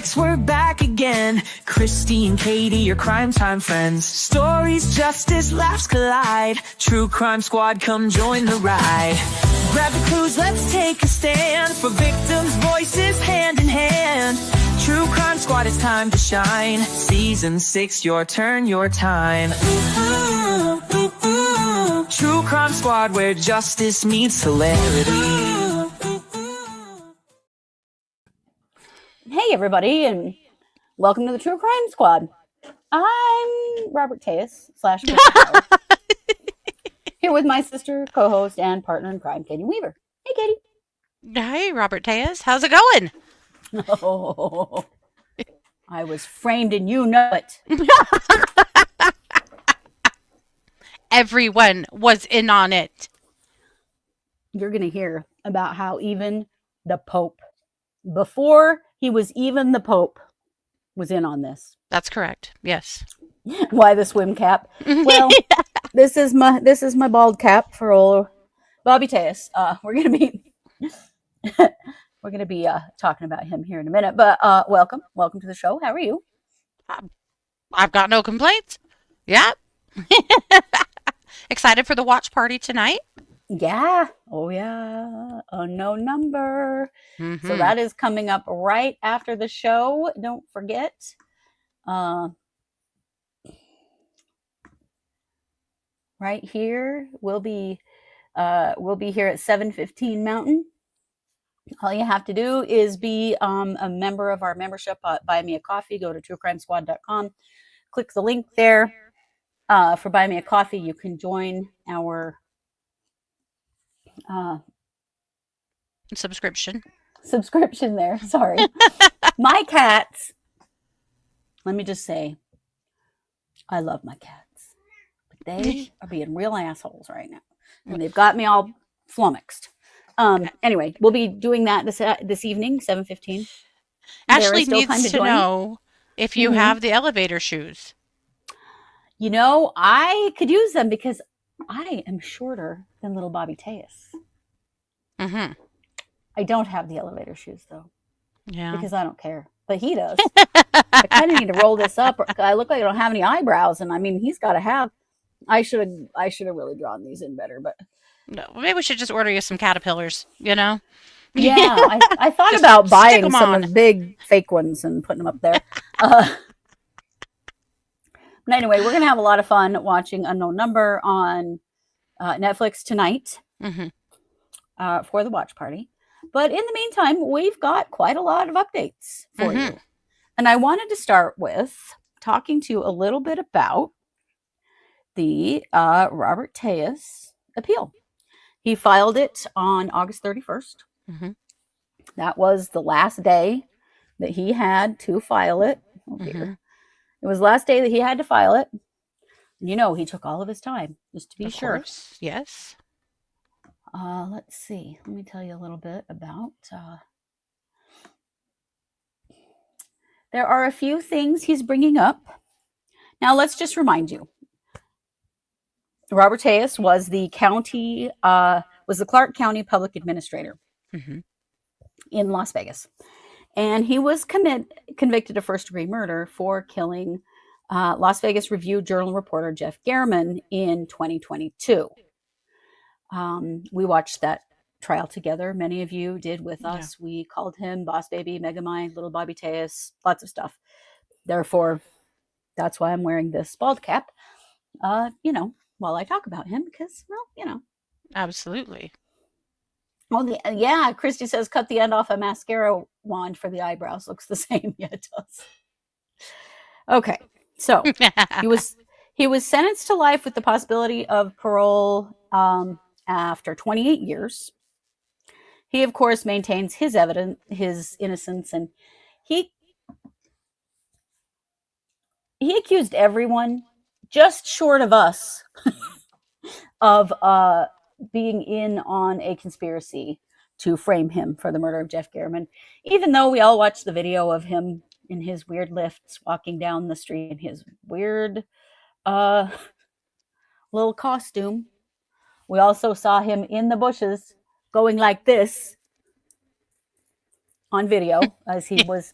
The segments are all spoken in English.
6, we're back again. Kristi and Katie, your crime time friends. Stories, justice, laughs collide. True Crime Squad, come join the ride. Grab the clues, let's take a stand. For victims' voices, hand in hand. True Crime Squad, it's time to shine. Season 6, your turn, your time. True Crime Squad, where justice meets hilarity. Hey everybody, and welcome to the True Crime Squad. I'm Robert Tejas / here with my sister, co-host, and partner in crime, Katie Weaver. Hey, Katie. Hey, Robert Tejas. How's it going? Oh, I was framed and you know it. Everyone was in on it. You're going to hear about how even the Pope, before he was even the Pope, was in on this. That's correct. Yes. Why the swim cap? Well, this is my bald cap for old Bobby Tejas. We're gonna be talking about him here in a minute. But welcome to the show. How are you? I've got no complaints. Yeah. Excited for the watch party tonight? Yeah. Oh yeah. Unknown number. Mm-hmm. So that is coming up right after the show. Don't forget. Right here, we'll be here at 7:15 Mountain. All you have to do is be a member of our membership. Buy me a coffee. Go to truecrimesquad.com. Click the link there for Buy Me a Coffee. You can join our subscription there. Sorry. My cats. Let me just say, I love my cats, but they are being real assholes right now, and they've got me all flummoxed. Anyway, we'll be doing that this evening, 7:15. Ashley needs to know if you have the elevator shoes. You know, I could use them because I am shorter than little Bobby Tejas. Mm-hmm. I don't have the elevator shoes though. Yeah. Because I don't care. But he does. I kind of need to roll this up. I look like I don't have any eyebrows, and I mean, he's got to have. I should have really drawn these in better, but no, maybe we should just order you some caterpillars. You know? Yeah, I thought about buying some of the big fake ones and putting them up there. But anyway, we're gonna have a lot of fun watching Unknown Number on Netflix tonight for the watch party. But in the meantime, we've got quite a lot of updates for you. And I wanted to start with talking to you a little bit about the Robert Tejas appeal. He filed it on August 31st. That was the last day that he had to file it. Oh, dear. It was the last day that he had to file it. You know, he took all of his time, just to be sure. Course. Yes. Let's see. Let me tell you a little bit about. There are a few things he's bringing up. Now, let's just remind you. Robert Tejas was the Clark County Public Administrator in Las Vegas, and he was convicted of first-degree murder for killing Las Vegas Review-Journal reporter Jeff German in 2022. We watched that trial together. Many of you did with us. We called him Boss Baby, Megamind, Little Bobby Tejas, lots of stuff. Therefore, that's why I'm wearing this bald cap, while I talk about him because, well, Absolutely. Well, yeah, Kristi says cut the end off a mascara wand for the eyebrows. Looks the same. Yeah, it does. Okay, so he was sentenced to life with the possibility of parole after 28 years. He, of course, maintains his innocence, and he accused everyone, just short of us, of being in on a conspiracy to frame him for the murder of Jeff German. Even though we all watched the video of him in his weird lifts walking down the street in his weird little costume. We also saw him in the bushes going like this on video as he was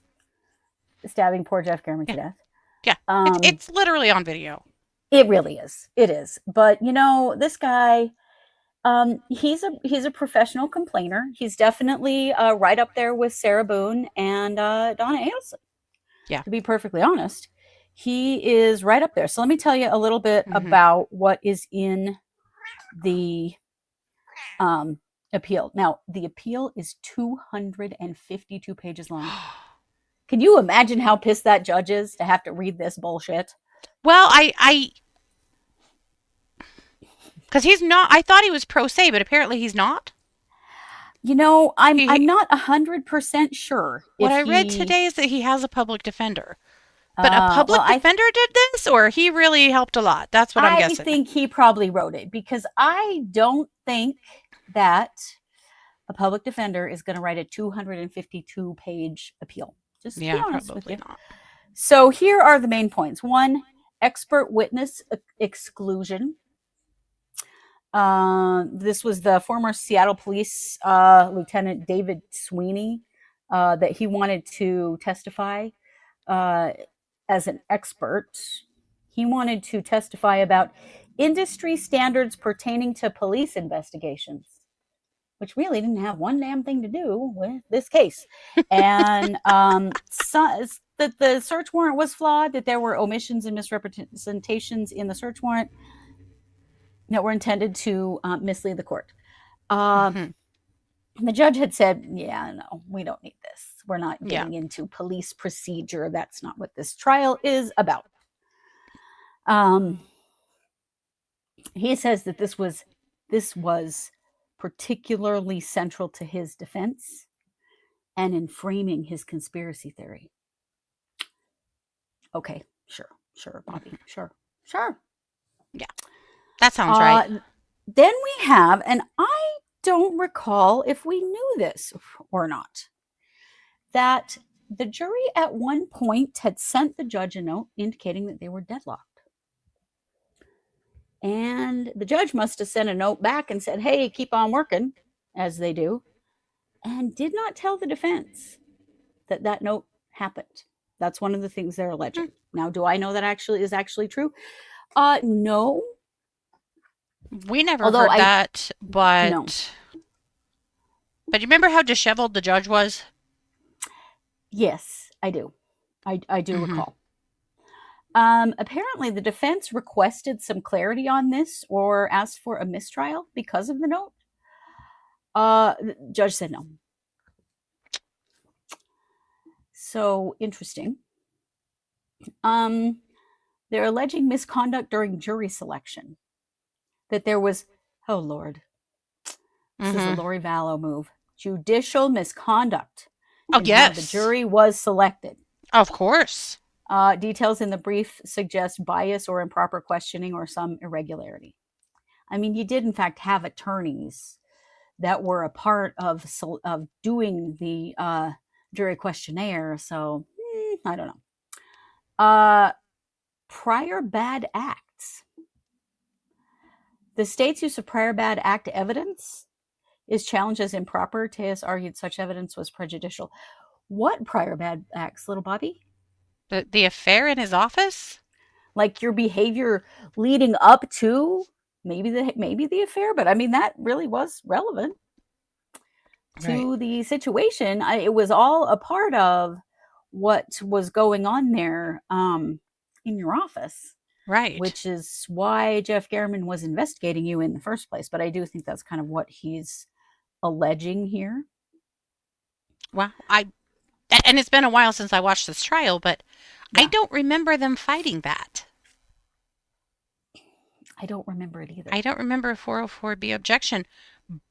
stabbing poor Jeff Garman to death. Yeah, it's literally on video. It really is. It is. But this guy, he's a professional complainer. He's definitely right up there with Sarah Boone and Donna Adelson. Yeah. To be perfectly honest, he is right up there. So let me tell you a little bit about what is in the appeal. Now, the appeal is 252 pages long. Can you imagine how pissed that judge is to have to read this bullshit? Well, because he's not. I thought he was pro se, but apparently he's not. I'm not 100% sure. What I read today is that he has a public defender. But a public defender did this, or he really helped a lot? That's what I'm guessing. I think he probably wrote it, because I don't think that a public defender is going to write a 252-page appeal. Just to be honest with you. Not. So here are the main points. 1, expert witness exclusion. This was the former Seattle Police Lieutenant David Sweeney that he wanted to testify as an expert. He wanted to testify about industry standards pertaining to police investigations, which really didn't have one damn thing to do with this case. And that the search warrant was flawed, that there were omissions and misrepresentations in the search warrant that were intended to mislead the court. The judge had said, no, we don't need this. We're not getting into police procedure. That's not what this trial is about. He says that this was particularly central to his defense and in framing his conspiracy theory. Okay, sure, Bobby, sure. Yeah, that sounds right. Then we have, and I don't recall if we knew this or not, that the jury at one point had sent the judge a note indicating that they were deadlocked. And the judge must have sent a note back and said, hey, keep on working, as they do, and did not tell the defense that note happened. That's one of the things they're alleging. Now, do I know that is actually true? No. We never heard that, but... No. But you remember how disheveled the judge was? Yes, I do. I do recall. Apparently, the defense requested some clarity on this or asked for a mistrial because of the note. The judge said no. So interesting. They're alleging misconduct during jury selection. That there was, oh Lord, this is a Lori Vallow move. Judicial misconduct. Oh, yes. The jury was selected. Of course. Details in the brief suggest bias or improper questioning or some irregularity. I mean, you did in fact have attorneys that were a part of doing the jury questionnaire. So I don't know. Prior bad acts. The state's use of prior bad act evidence is challenged as improper. Tejas argued such evidence was prejudicial. What prior bad acts, little Bobby? The affair in his office? Like your behavior leading up to maybe the affair, but I mean that really was relevant to the situation. It was all a part of what was going on there in your office. Right. Which is why Jeff Garman was investigating you in the first place. But I do think that's kind of what he's alleging here. Well, and it's been a while since I watched this trial, but I don't remember them fighting that. I don't remember it either. I don't remember a 404B objection,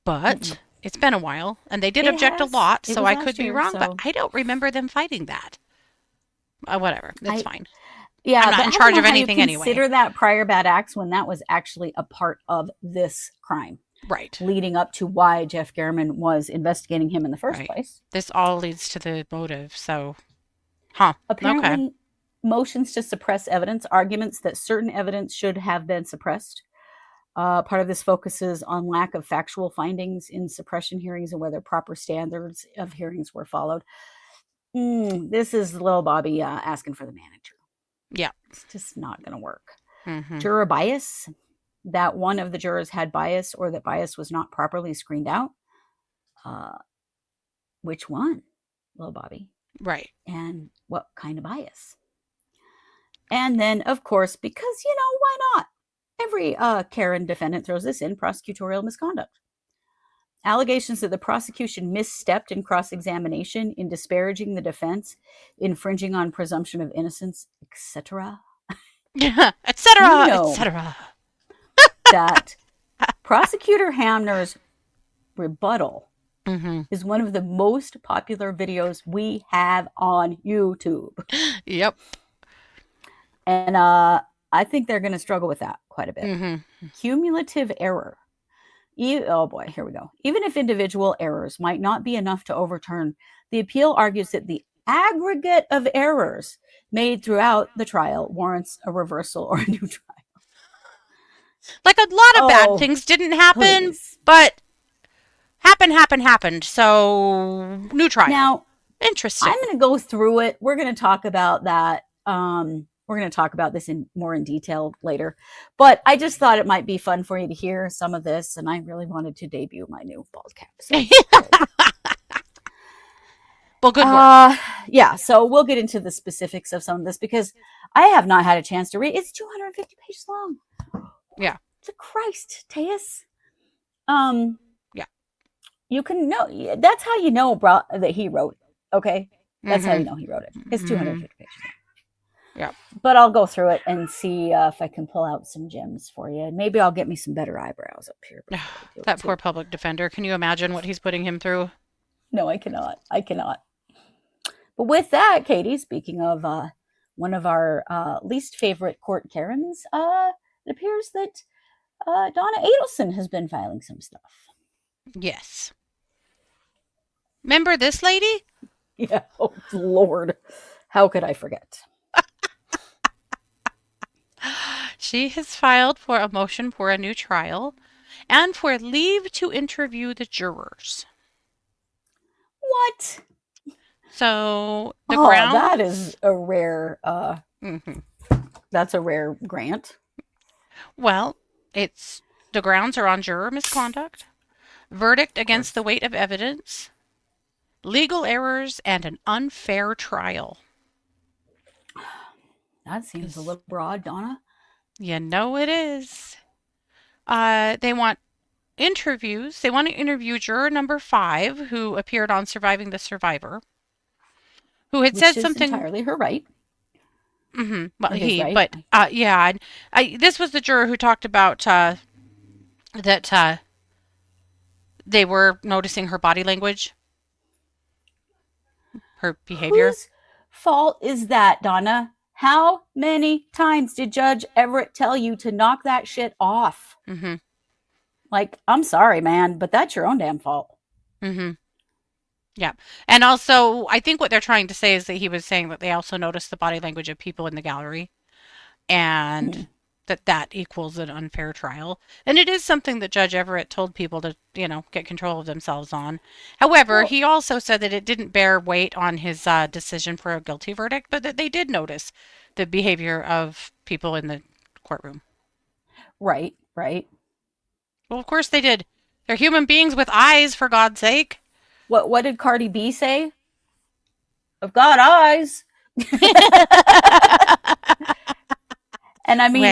but it's been a while, and they did object a lot, so I could be wrong, but I don't remember them fighting that. Whatever, that's fine. Yeah, I'm not in charge of anything anyway. Consider that prior bad acts when that was actually a part of this crime. Right. Leading up to why Jeff Garman was investigating him in the first place. This all leads to the motive, so... Apparently, motions to suppress evidence, arguments that certain evidence should have been suppressed. Part of this focuses on lack of factual findings in suppression hearings and whether proper standards of hearings were followed. This is little Bobby asking for the manager. Yeah. It's just not going to work. Mm-hmm. Juror bias, that one of the jurors had bias or that bias was not properly screened out. Which one, little Bobby? Right. And what kind of bias? And then, of course, because, why not? Every Karen defendant throws this in, prosecutorial misconduct. Allegations that the prosecution misstepped in cross-examination in disparaging the defense, infringing on presumption of innocence, etc. etc. etc. That Prosecutor Hamner's rebuttal is one of the most popular videos we have on YouTube. Yep. And I think they're going to struggle with that quite a bit. Mm-hmm. Cumulative error. Oh boy, here we go. Even if individual errors might not be enough to overturn, the appeal argues that the aggregate of errors made throughout the trial warrants a reversal or a new trial. Like a lot of bad things didn't happen, but happened. So new trial. Now, interesting. I'm going to go through it. We're going to talk about that. We're going to talk about this more in detail later, but I just thought it might be fun for you to hear some of this, and I really wanted to debut my new bald cap. So. Well, good work. Yeah, so we'll get into the specifics of some of this because I have not had a chance to read. It's 250 pages long. Yeah. To Christ, Teus. Yeah. You can know. That's how you know, bro, that he wrote it. Okay, that's how you know he wrote it. It's 250 pages long. Yeah. But I'll go through it and see if I can pull out some gems for you. Maybe I'll get me some better eyebrows up here. That poor public defender. Can you imagine what he's putting him through? No, I cannot. But with that, Katie, speaking of one of our least favorite court Karens, it appears that Donna Adelson has been filing some stuff. Yes. Remember this lady? Yeah. Oh, Lord. How could I forget? She has filed for a motion for a new trial and for leave to interview the jurors. What? So the grounds... that is a rare... That's a rare grant. Well, the grounds are on juror misconduct, verdict against the weight of evidence, legal errors, and an unfair trial. That seems a little broad, Donna. You know it is. They want interviews. They want to interview juror number 5, who appeared on Surviving the Survivor, who had said something... entirely her right. Mm-hmm. Well, yeah. This was the juror who talked about that they were noticing her body language, her behavior. Whose fault is that, Donna? How many times did Judge Everett tell you to knock that shit off? Mm-hmm. Like, I'm sorry, man, but that's your own damn fault. Mm-hmm. Yeah. And also, I think what they're trying to say is that he was saying that they also noticed the body language of people in the gallery and that equals an unfair trial. And it is something that Judge Everett told people to, get control of themselves on. However, he also said that it didn't bear weight on his decision for a guilty verdict, but that they did notice the behavior of people in the courtroom. Right. Well, of course they did. They're human beings with eyes, for God's sake. What did Cardi B say? I've got eyes. And I mean,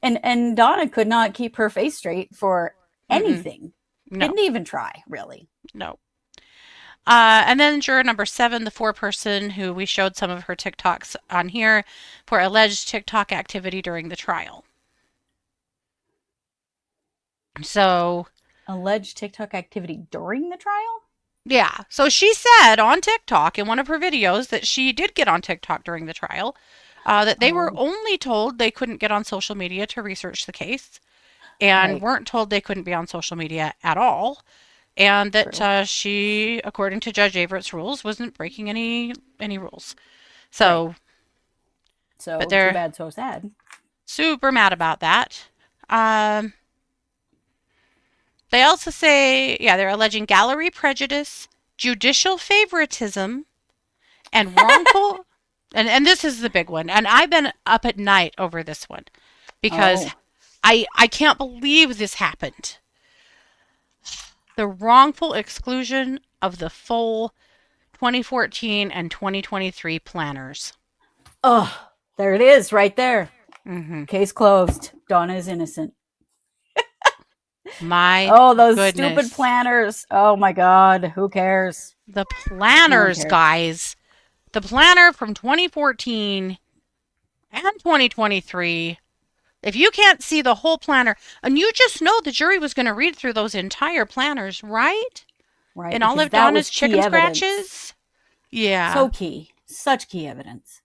and Donna could not keep her face straight for anything. No. Didn't even try, really. No. And then juror number 7, the 4-person who we showed some of her TikToks on here for alleged TikTok activity during the trial. So... alleged TikTok activity during the trial? Yeah. So she said on TikTok in one of her videos that she did get on TikTok during the trial, that they were only told they couldn't get on social media to research the case and weren't told they couldn't be on social media at all. And that she, according to Judge Everett's rules, wasn't breaking any rules. So, so but they're too bad, so sad. Super mad about that. They also say, they're alleging gallery prejudice judicial favoritism and wrongful and this is the big one, and I've been up at night over this one because I can't believe this happened. The wrongful exclusion of the full 2014 and 2023 planners. Oh, there it is right there. Mm-hmm. Case closed. Donna is innocent. Those goodness. stupid planners. Oh my God. Who cares? The planners, cares. guys. The planner from 2014 and 2023. If you can't see the whole planner, and you just know the jury was going to read through those entire planners, right? Right. And all of Donna's chicken scratches. Yeah. So key. Such key evidence.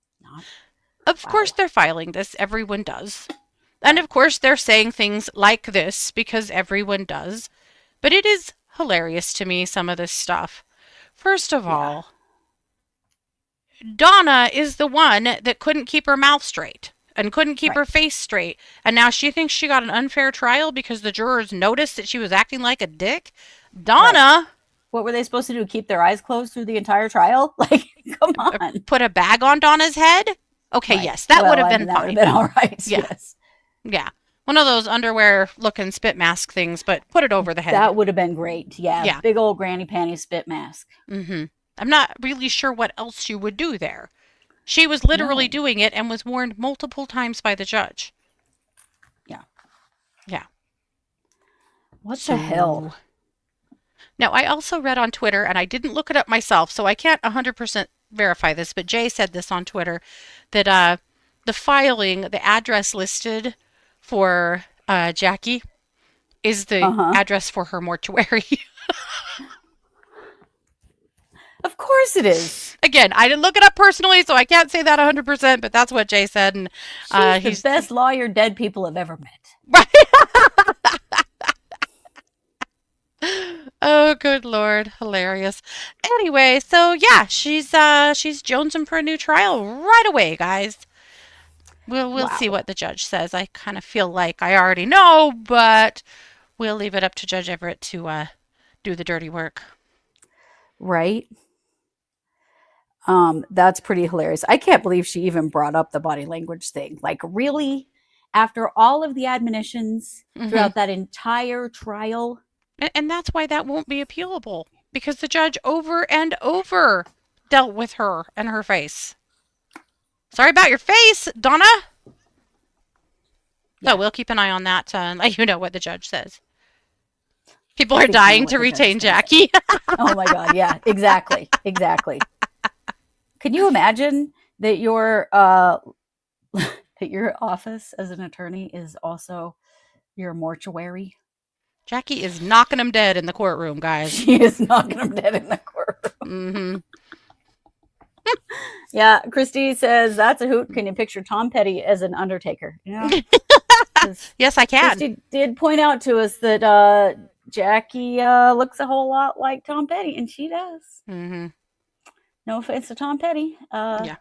Of course they're filing this. Everyone does. And of course they're saying things like this because everyone does. But it is hilarious to me, some of this stuff. First of all, Donna is the one that couldn't keep her mouth straight and couldn't keep her face straight. And now she thinks she got an unfair trial because the jurors noticed that she was acting like a dick. Donna... Right. What were they supposed to do? Keep their eyes closed through the entire trial? Like, come on. Put a bag on Donna's head? Okay, yes, that would have been fine. That would have been all right, yes. Yeah. One of those underwear-looking spit mask things, but put it over the head. That would have been great, yeah. Big old granny panty spit mask. Mm-hmm. I'm not really sure what else you would do there. She was literally doing it and was warned multiple times by the judge. Yeah. Yeah. What the hell? Now, I also read on Twitter, and I didn't look it up myself, so I can't 100% verify this, but Jay said this on Twitter, that the filing, the address listed for Jackie is the address for her mortuary. Of course it is. Again, I didn't look it up personally, so I can't say that 100%, but that's what Jay said. And he's the best lawyer dead people have ever met. Right. Oh, good Lord. Hilarious. Anyway, so yeah, she's jonesing for a new trial right away, guys. We'll see what the judge says. I kind of feel like I already know, but we'll leave it up to Judge Everett to do the dirty work. Right. That's pretty hilarious. I can't believe she even brought up the body language thing. Like, really? After all of the admonitions throughout that entire trial? And that's why that won't be appealable. Because the judge over and over dealt with her and her face. Sorry about your face, Donna. Yeah. So we'll keep an eye on that and let you know what the judge says. People are dying to retain Jackie. Oh my God, yeah, exactly. Can you imagine that your office as an attorney is also your mortuary? Jackie is knocking them dead in the courtroom, guys. She is knocking them dead in the courtroom. Mm-hmm. Yeah, Kristi says, that's a hoot. Can you picture Tom Petty as an undertaker? Yeah. Yes, I can. Kristi did point out to us that Jackie looks a whole lot like Tom Petty, and she does. Mm-hmm. No offense to Tom Petty. Yeah.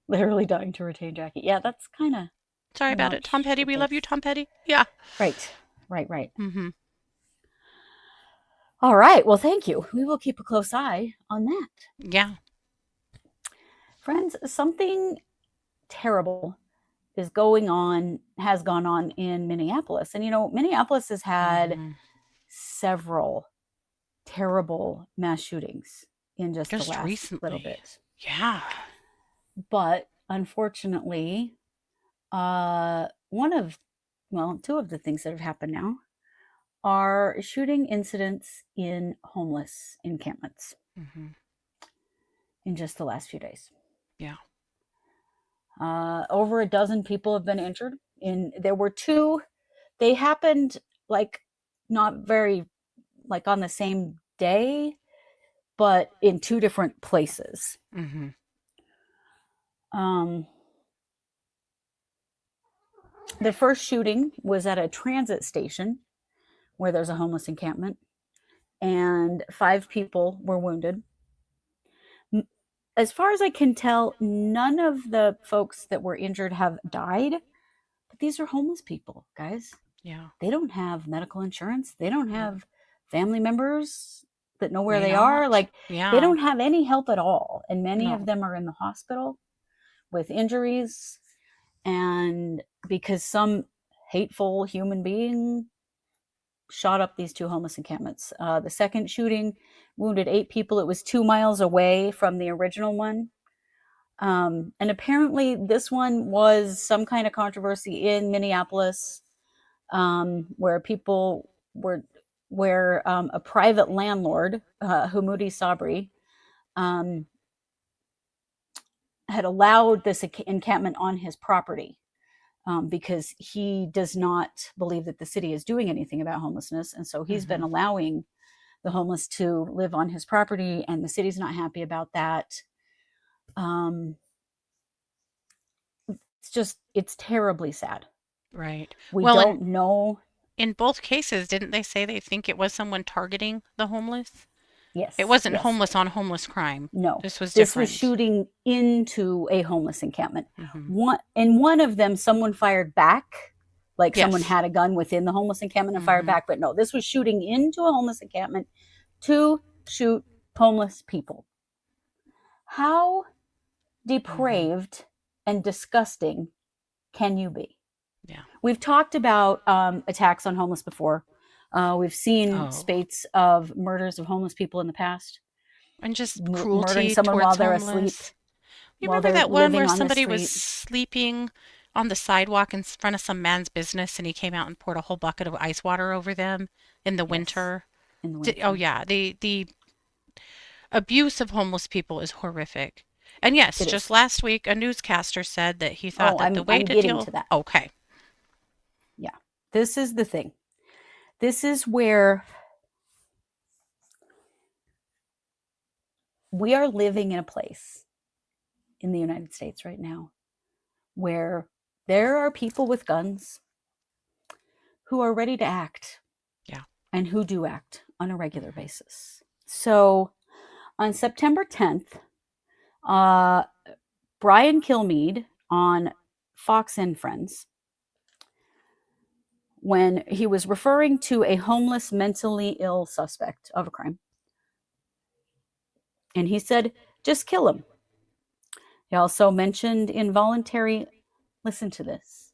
Literally dying to retain Jackie. Yeah, that's kind of... Sorry about it. Tom Petty, we love you, Tom Petty. Yeah. Right. Mm-hmm. All right. Well, thank you. We will keep a close eye on that. Yeah. Friends, something terrible has gone on in Minneapolis. And, Minneapolis has had several terrible mass shoodings in just the last recently. Little bit. Yeah. But unfortunately, two of the things that have happened now are shooting incidents in homeless encampments in just the last few days. Yeah. Over a dozen people have been injured. There were two. They happened not very on the same day, but in two different places. Mm-hmm. The first shooting was at a transit station where there's a homeless encampment, and 5 people were wounded. As far as I can tell, none of the folks that were injured have died, but these are homeless people, guys. Yeah. They don't have medical insurance. They don't have family members that know where May they are. not. Like, Yeah. they don't have any help at all. And many No. of them are in the hospital with injuries. And because some hateful human being shot up these 2 homeless encampments. The second shooting wounded 8 people. It was 2 miles away from the original one. And apparently this one was some kind of controversy in Minneapolis, where people were, where a private landlord, Humudi Sabri, had allowed this encampment on his property, because he does not believe that the city is doing anything about homelessness. And so he's been allowing the homeless to live on his property, and the city's not happy about that. It's terribly sad. Right. We Well, don't know. in both cases, didn't they say they think it was someone targeting the homeless? Yes. It wasn't yes. homeless on homeless crime. No. This was This different. was shooting into a homeless encampment. One of them, someone fired back, like someone Yes. had a gun within the homeless encampment and fired back. But no, this was shooting into a homeless encampment to shoot homeless people. How depraved and disgusting can you be? Yeah. We've talked about attacks on homeless before. We've seen spates of murders of homeless people in the past. And just Murdering cruelty someone while towards they're homeless. asleep. You while remember they're that one living where on the somebody was street. sleeping on the sidewalk in front of some man's business, and he came out and poured a whole bucket of ice water over them in the winter? In the winter. Oh yeah, the abuse of homeless people is horrific. And yes, It just is. last week a newscaster said that he thought that the way I'm to getting deal. to that. Okay. Yeah. This is the thing. This is where we are living in a place in the United States right now where there are people with guns who are ready to act. Yeah. And who do act on a regular basis. So on September 10th, Brian Kilmeade on Fox and Friends, when he was referring to a homeless, mentally ill suspect of a crime, and he said, just kill him. He also mentioned involuntary, listen to this,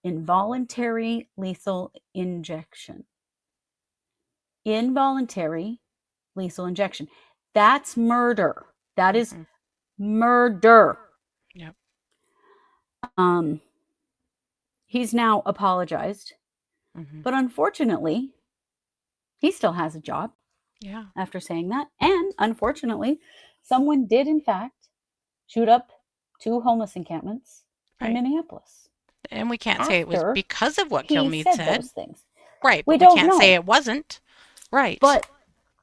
involuntary lethal injection. Involuntary lethal injection. That's murder. That is murder. Yep. He's now apologized, but unfortunately, he still has a job. Yeah. After saying that, and unfortunately, someone did in fact shoot up 2 homeless encampments in Minneapolis. And we can't say it was because of what Kilmeade said. Those things. Right. We But we don't can't know. say it wasn't. Right. But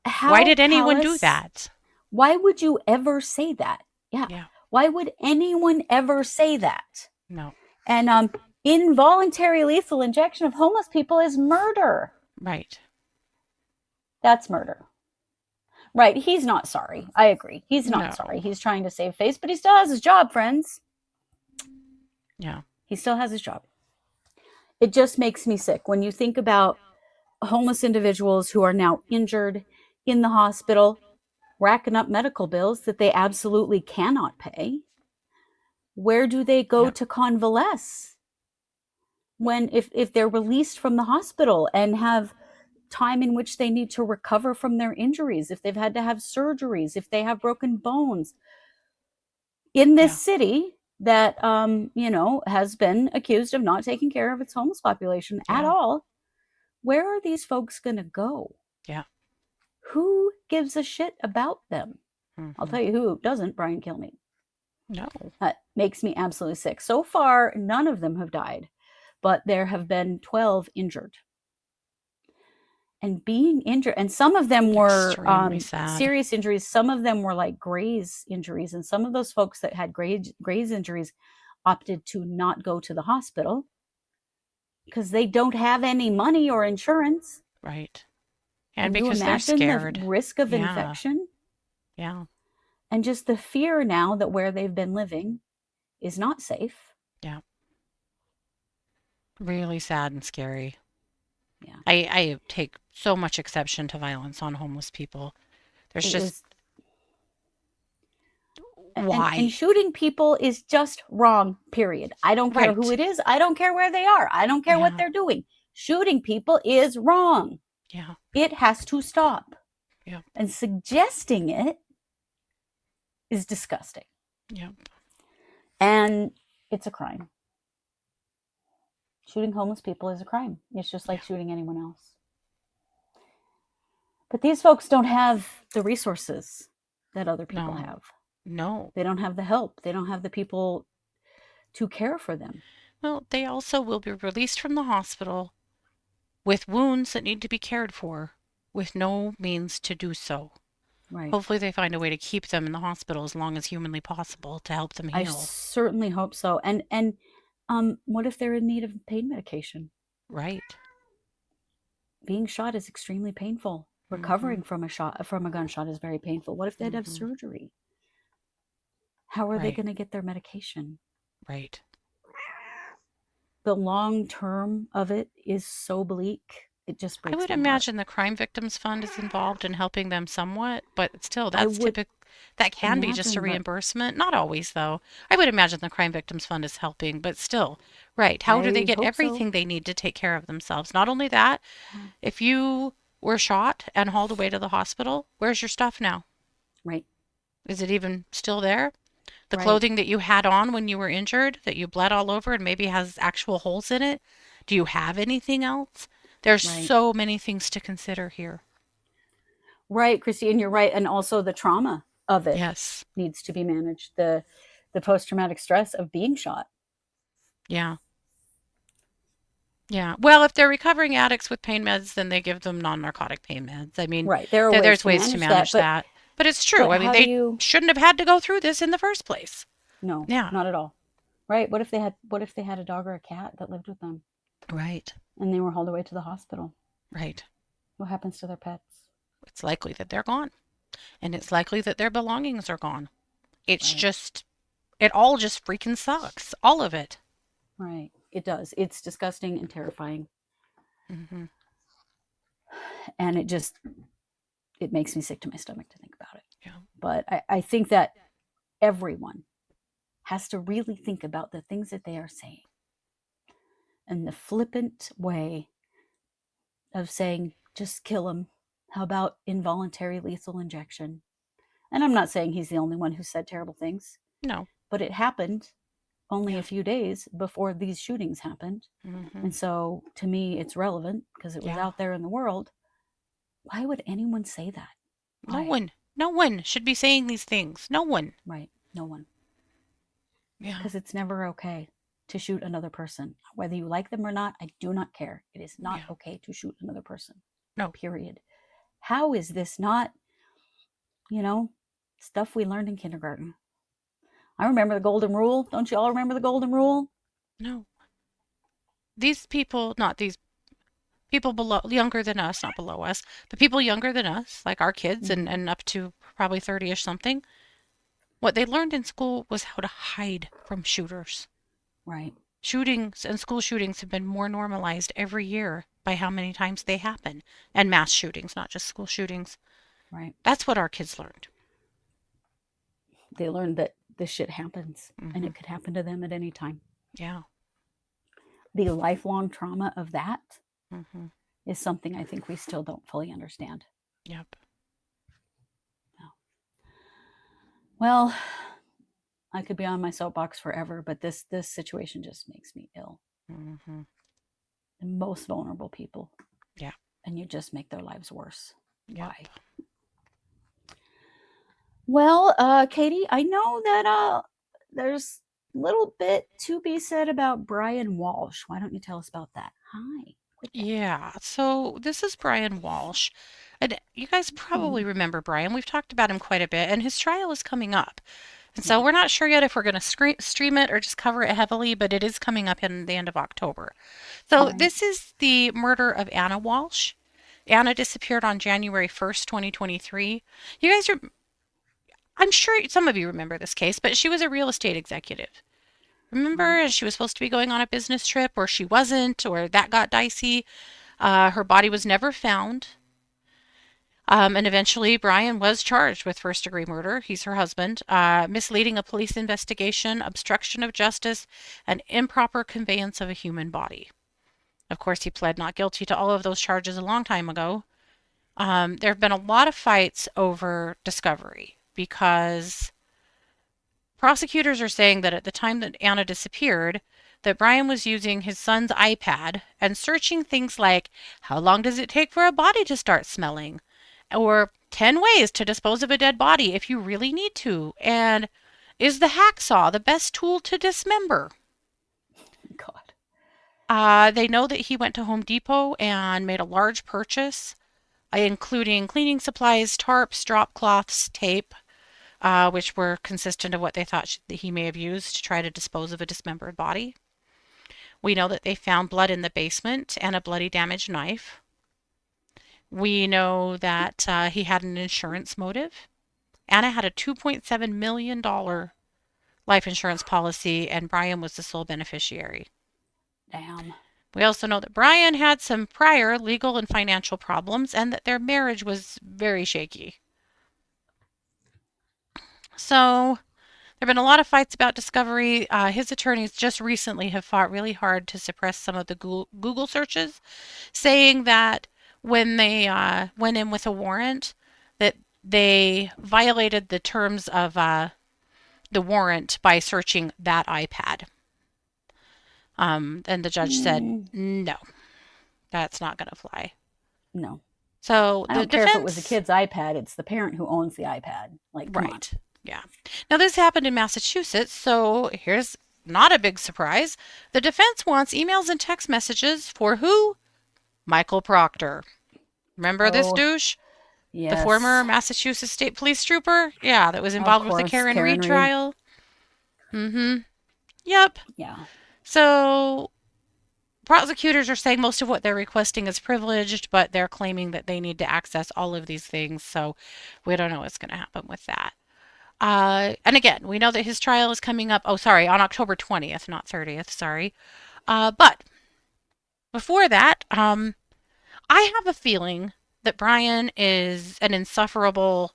how why did anyone do that? Why would you ever say that? Yeah. Why would anyone ever say that? No. And involuntary lethal injection of homeless people is murder. Right. That's murder. Right. He's not sorry. I agree. He's not sorry. He's trying to save face, but he still has his job, friends. Yeah. He still has his job. It just makes me sick when you think about homeless individuals who are now injured in the hospital, racking up medical bills that they absolutely cannot pay. Where do they go to convalesce? When if they're released from the hospital and have time in which they need to recover from their injuries, if they've had to have surgeries, if they have broken bones. In this city that has been accused of not taking care of its homeless population at all, where are these folks going to go? Yeah. Who gives a shit about them? I'll tell you who doesn't, Brian Kilmeade. No. That makes me absolutely sick. So far, none of them have died, but there have been 12 injured. And being injured, and some of them were serious injuries. Some of them were like graze injuries. And some of those folks that had graze injuries opted to not go to the hospital because they don't have any money or insurance. Right. And because they're scared. The risk of infection. Yeah. And just the fear now that where they've been living is not safe. Yeah. Really sad and scary. Yeah. I take so much exception to violence on homeless people. There's It just is, and why? shooting people is just wrong, period. I don't care who Right. it is. I don't care where they are. I don't care what Yeah. they're doing. Shooting people is wrong. Yeah. It has to stop. Yeah. And suggesting it is disgusting. Yeah. And it's a crime. Shooting homeless people is a crime. It's just like shooting anyone else. But these folks don't have the resources that other people No. have. No. They don't have the help. They don't have the people to care for them. Well, they also will be released from the hospital with wounds that need to be cared for, with no means to do so. Right. Hopefully they find a way to keep them in the hospital as long as humanly possible to help them I heal. certainly hope so. And what if they're in need of pain medication? Right. Being shot is extremely painful. Recovering from a gunshot is very painful. What if they'd have surgery? How are they going to get their medication? Right. The long term of it is so bleak. It just breaks I would my imagine the Crime Victims Fund is involved in helping them somewhat, but still, that's typical. That can be just a reimbursement. Not always, though. I would imagine the Crime Victims Fund is helping, but still, right. How do they get everything they need to take care of themselves? Not only that, if you were shot and hauled away to the hospital, where's your stuff now? Right. Is it even still there? The clothing that you had on when you were injured, that you bled all over and maybe has actual holes in it, do you have anything else? There's so many things to consider here. Right, Kristi, and you're right. And also the trauma of it needs to be managed. The post-traumatic stress of being shot. Yeah. Yeah. Well, if they're recovering addicts with pain meds, then they give them non-narcotic pain meds. I mean, there's ways to manage that. But it's true. I mean, they shouldn't have had to go through this in the first place. No, not at all. Right. What if they had a dog or a cat that lived with them? Right. And they were hauled away to the hospital. Right. What happens to their pets? It's likely that they're gone. And it's likely that their belongings are gone. It's just, it all just freaking sucks. All of it. Right. It does. It's disgusting and terrifying. And it makes me sick to my stomach to think about it. Yeah. But I think that everyone has to really think about the things that they are saying. And the flippant way of saying, just kill him. How about involuntary lethal injection? And I'm not saying he's the only one who said terrible things. No. But it happened only a few days before these shootings happened. And so to me, it's relevant because it was out there in the world. Why would anyone say that? Why? No one should be saying these things. No one. Right. No one. Yeah. Because it's never okay to shoot another person. Whether you like them or not, I do not care. It is not okay to shoot another person. No. Period. How is this not, stuff we learned in kindergarten? I remember the golden rule. Don't you all remember the golden rule? No. These people, not these people younger than us, not below us, but people younger than us, like our kids and up to probably 30-ish something, what they learned in school was how to hide from shooters. Right. Shootings and school shootings have been more normalized every year by how many times they happen. And mass shootings, not just school shootings. Right. That's what our kids learned. They learned that this shit happens and it could happen to them at any time. Yeah. The lifelong trauma of that is something I think we still don't fully understand. Yep. No. Well, I could be on my soapbox forever, but this situation just makes me ill. The most vulnerable people. Yeah. And you just make their lives worse. Yep. Why? Well, Katie, I know that there's a little bit to be said about Brian Walsh. Why don't you tell us about that? Hi. Yeah, so this is Brian Walsh. And you guys probably remember Brian. We've talked about him quite a bit, and his trial is coming up. And so we're not sure yet if we're going to stream it or just cover it heavily, but it is coming up in the end of October. So this is the murder of Anna Walsh. Anna disappeared on January 1st, 2023. You guys are, I'm sure some of you remember this case, but she was a real estate executive. Remember, she was supposed to be going on a business trip, or she wasn't, or that got dicey. Her body was never found. And eventually, Brian was charged with first-degree murder. He's her husband. Misleading a police investigation, obstruction of justice, and improper conveyance of a human body. Of course, he pled not guilty to all of those charges a long time ago. There have been a lot of fights over discovery because prosecutors are saying that at the time that Anna disappeared, that Brian was using his son's iPad and searching things like, how long does it take for a body to start smelling? Or 10 ways to dispose of a dead body if you really need to. And is the hacksaw the best tool to dismember? God. They know that he went to Home Depot and made a large purchase, including cleaning supplies, tarps, drop cloths, tape, which were consistent of what they thought that he may have used to try to dispose of a dismembered body. We know that they found blood in the basement and a bloody damaged knife. We know that he had an insurance motive. Anna had a $2.7 million life insurance policy, and Brian was the sole beneficiary. Damn. We also know that Brian had some prior legal and financial problems and that their marriage was very shaky. So there have been a lot of fights about discovery. His attorneys just recently have fought really hard to suppress some of the Google searches, saying that when they went in with a warrant, that they violated the terms of the warrant by searching that iPad. And the judge said, no, that's not going to fly. No. So I don't care if it was a kid's iPad. It's the parent who owns the iPad. Like, come on. Yeah. Now, this happened in Massachusetts, so here's not a big surprise. The defense wants emails and text messages for who? Michael Proctor. Remember this douche? Yes. The former Massachusetts State Police trooper? Yeah, that was involved with the Karen Reed trial. Mm-hmm. Yep. Yeah. So prosecutors are saying most of what they're requesting is privileged, but they're claiming that they need to access all of these things. So we don't know what's going to happen with that. And again, we know that his trial is coming up. Oh, sorry, on October 20th, not 30th. Sorry. But before that, I have a feeling that Brian is an insufferable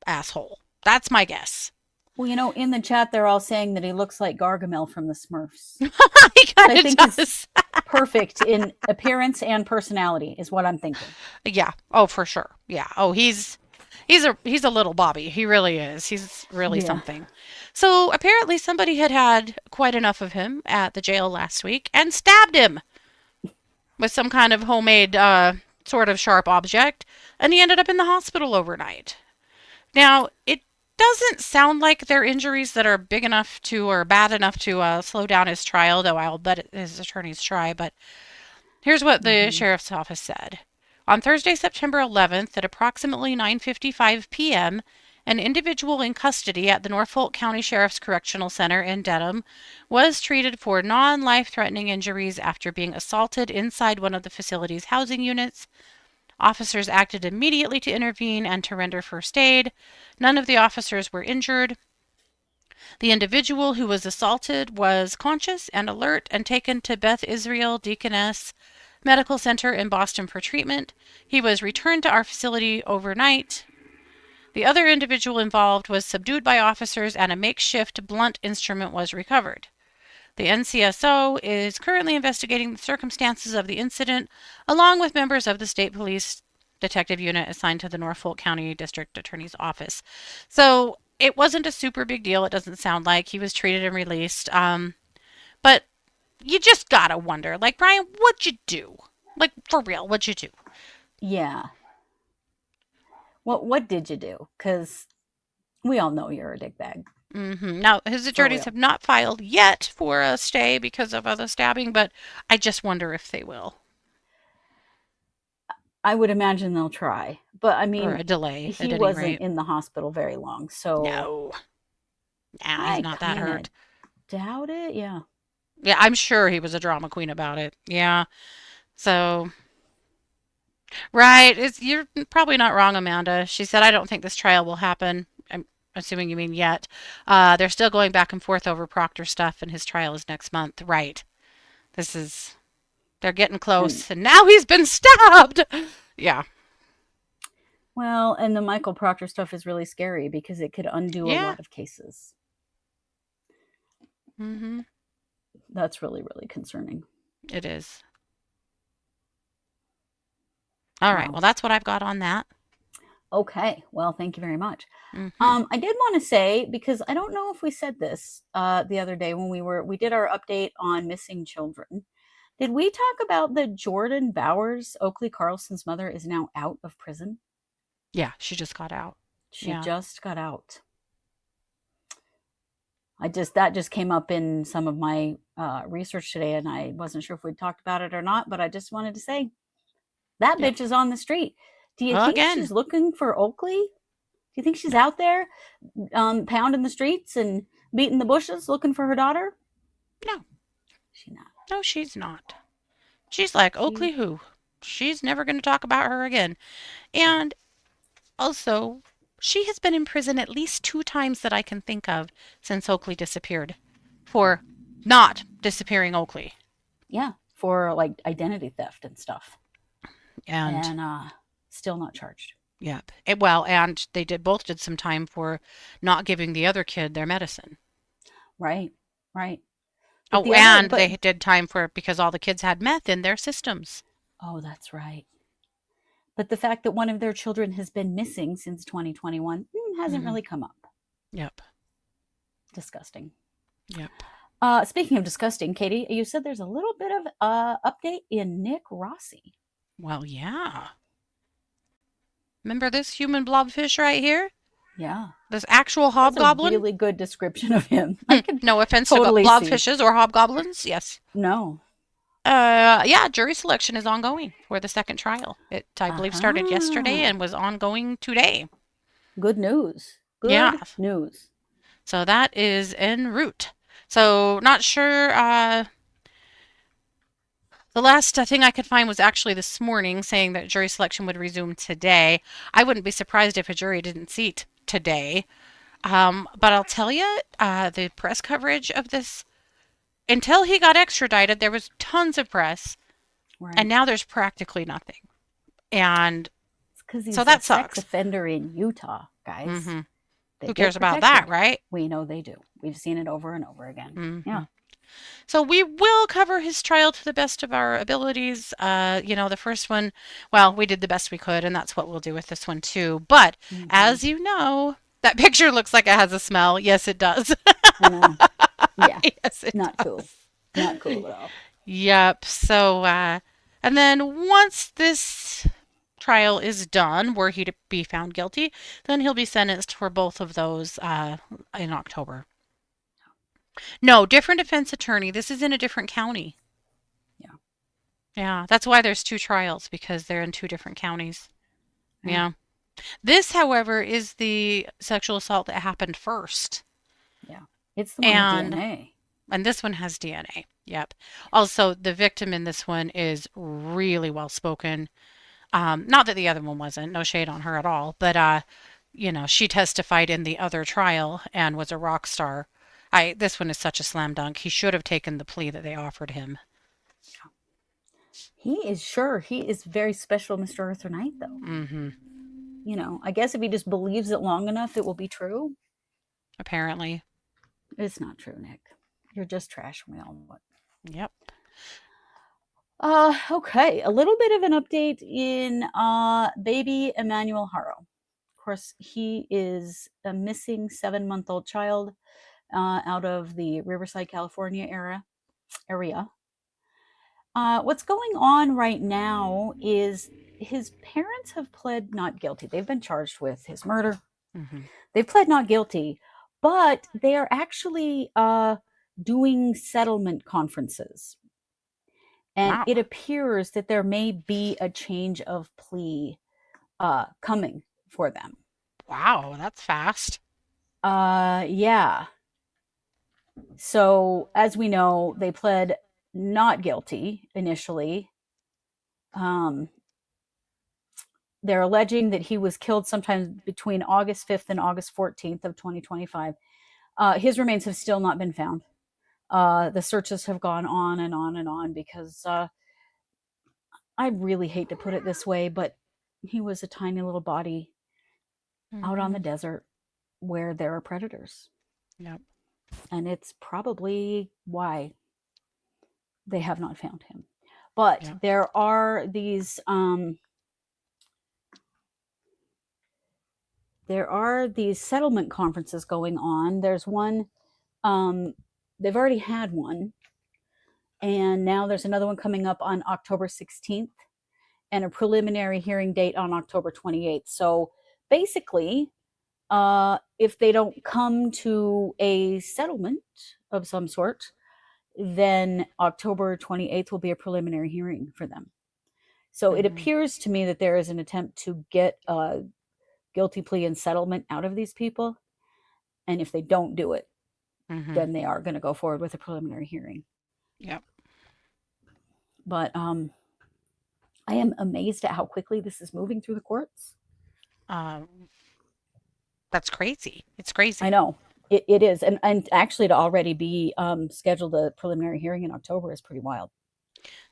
asshole. That's my guess. Well, you know, in the chat, they're all saying that he looks like Gargamel from the Smurfs. I think does. Perfect in appearance and personality is what I'm thinking. Yeah. Oh, for sure. Yeah. Oh, he's a little Bobby. He really is. He's really something. So apparently somebody had quite enough of him at the jail last week and stabbed him with some kind of homemade sort of sharp object, and he ended up in the hospital overnight. Now, it doesn't sound like they're injuries that are big enough to or bad enough to slow down his trial, though I'll bet his attorneys try. But here's what the sheriff's office said. On Thursday, September 11th, at approximately 9:55 p.m., an individual in custody at the Norfolk County Sheriff's Correctional Center in Dedham was treated for non-life-threatening injuries after being assaulted inside one of the facility's housing units. Officers acted immediately to intervene and to render first aid. None of the officers were injured. The individual who was assaulted was conscious and alert and taken to Beth Israel Deaconess Medical Center in Boston for treatment. He was returned to our facility overnight. The other individual involved was subdued by officers and a makeshift blunt instrument was recovered. The NCSO is currently investigating the circumstances of the incident, along with members of the State Police Detective Unit assigned to the Norfolk County District Attorney's Office. So it wasn't a super big deal. It doesn't sound like. He was treated and released. But you just gotta wonder, like, Brian, what'd you do? Like, for real, what'd you do? Yeah. What did you do? Because we all know you're a dickbag. Mm-hmm. Now, his attorneys have not filed yet for a stay because of the stabbing, but I just wonder if they will. I would imagine they'll try. But, I mean, or a delay. He wasn't in the hospital very long, so... No. Nah, he's not that hurt. Doubt it, yeah. Yeah, I'm sure he was a drama queen about it. Yeah. So... Right. You're probably not wrong, Amanda. She said, I don't think this trial will happen. I'm assuming you mean yet. They're still going back and forth over Proctor stuff, and his trial is next month. Right. This is They're getting close, and now he's been stabbed. Yeah. Well, and the Michael Proctor stuff is really scary because it could undo a lot of cases. Mm-hmm. That's really, really concerning. It is. All right. Well, that's what I've got on that. Okay. Well, thank you very much. Mm-hmm. I did want to say, because I don't know if we said this the other day when we did our update on missing children. Did we talk about that Jordan Bowers, Oakley Carlson's mother, is now out of prison? Yeah, she just got out. She just got out. That just came up in some of my research today, and I wasn't sure if we'd talked about it or not, but I just wanted to say that bitch is on the street. Do you think she's looking for Oakley? Do you think she's out there pounding the streets and beating the bushes looking for her daughter? No. She's not. No, she's not. She's like, Oakley who? She's never going to talk about her again. And also, she has been in prison at least 2 times that I can think of since Oakley disappeared for not disappearing Oakley. Yeah, for like identity theft and stuff. And still not charged. Yep. And they both did some time for not giving the other kid their medicine. Right. They did time because all the kids had meth in their systems. Oh, that's right. But the fact that one of their children has been missing since 2021 hasn't really come up. Yep. Disgusting. Yep. Speaking of disgusting, Katie, you said there's a little bit of update in Nick Rossi. Well, yeah. Remember this human blobfish right here? Yeah. This actual hobgoblin? That's a really good description of him. No offense to blobfishes or hobgoblins. Yes. No. Jury selection is ongoing for the second trial. It, I believe, started yesterday and was ongoing today. Good news. Good news. So that is en route. So not sure. The last thing I could find was actually this morning saying that jury selection would resume today. I wouldn't be surprised if a jury didn't seat today. But I'll tell you, the press coverage of this, until he got extradited, there was tons of press. Right. And now there's practically nothing. And he's so that sucks. Sex offender in Utah, guys. Mm-hmm. Who cares about that, right? We know they do. We've seen it over and over again. Mm-hmm. Yeah. So we will cover his trial to the best of our abilities. The first one, well, we did the best we could, and that's what we'll do with this one too. But as you know, that picture looks like it has a smell. Yes, it does. I know. Yeah. Yes, it Not does. cool. Not cool at all. Yep. So, and then once this trial is done, were he to be found guilty, then he'll be sentenced for both of those in October. No, different defense attorney. This is in a different county. Yeah. Yeah, that's why there's 2 trials, because they're in 2 different counties. Yeah. This, however, is the sexual assault that happened first. Yeah. It's the one with DNA. And this one has DNA. Yep. Also, the victim in this one is really well spoken. Not that the other one wasn't. No shade on her at all. But, she testified in the other trial and was a rock star. This one is such a slam dunk. He should have taken the plea that they offered him. He is very special, Mr. Arthur Knight, though. Mm-hmm. I guess if he just believes it long enough, it will be true. Apparently. It's not true, Nick. You're just trash, we all know it. Yep. Okay. A little bit of an update in baby Emanuel Haro. Of course, he is a missing 7-month-old child out of the Riverside, California area. What's going on right now is his parents have pled not guilty. They've been charged with his murder. Mm-hmm. They've pled not guilty, but they are actually doing settlement conferences. And it appears that there may be a change of plea coming for them. Wow, that's fast. Yeah. So, as we know, they pled not guilty initially. They're alleging that he was killed sometime between August 5th and August 14th of 2025. His remains have still not been found. The searches have gone on and on and on because I really hate to put it this way, but he was a tiny little body out on the desert where there are predators. Yep. And it's probably why they have not found him. But Yep. there are these settlement conferences going on. There's one, they've already had one, and now there's another one coming up on October 16th and a preliminary hearing date on October 28th. So basically, if they don't come to a settlement of some sort, then October 28th will be a preliminary hearing for them. So it appears to me that there is an attempt to get a guilty plea and settlement out of these people. And if they don't do it, then they are going to go forward with a preliminary hearing. Yep. But I am amazed at how quickly this is moving through the courts. That's crazy. It's crazy. I know. It is. And actually to already be scheduled a preliminary hearing in October is pretty wild.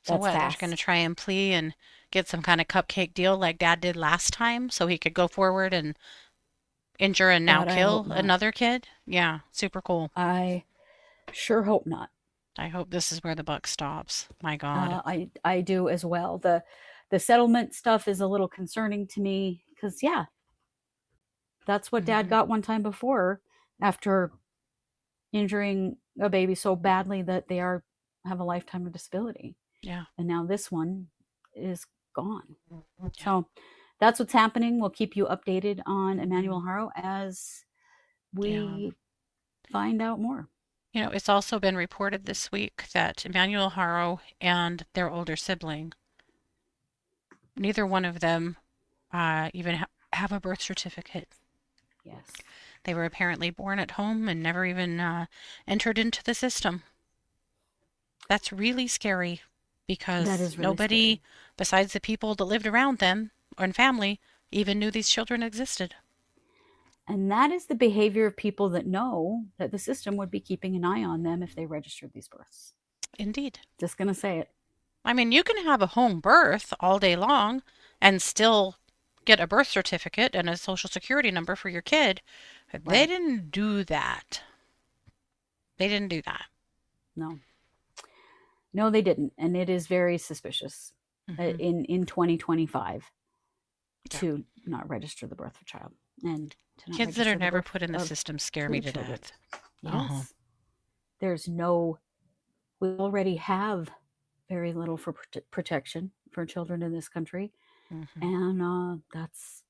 So That's what? They're fast. going to try and plea and get some kind of cupcake deal like Dad did last time so he could go forward and injure and now God, I kill hope not. another kid? Yeah, super cool. I sure hope not. I hope this is where the buck stops. My God. I do as well. The settlement stuff is a little concerning to me because, yeah, that's what Dad got one time before after injuring a baby so badly that they have a lifetime of disability. Yeah. And now this one is gone. So that's what's happening. We'll keep you updated on Emanuel Haro as we find out more. You know, it's also been reported this week that Emmanuel Haro and their older sibling, neither one of them even have a birth certificate. Yes. They were apparently born at home and never even entered into the system. That's really scary because That is really nobody scary. besides the people that lived around them and family even knew these children existed. And that is the behavior of people that know that the system would be keeping an eye on them if they registered these births. Indeed. Just going to say it. I mean, you can have a home birth all day long and still get a birth certificate and a social security number for your kid. But they didn't do that. They didn't do that. No. No, they didn't. And it is very suspicious in 2025 to not register the birth of a child. And to not kids that are register the never birth put in the of system scare me to children. death. Yes. We already have very little for protection for children in this country. And that's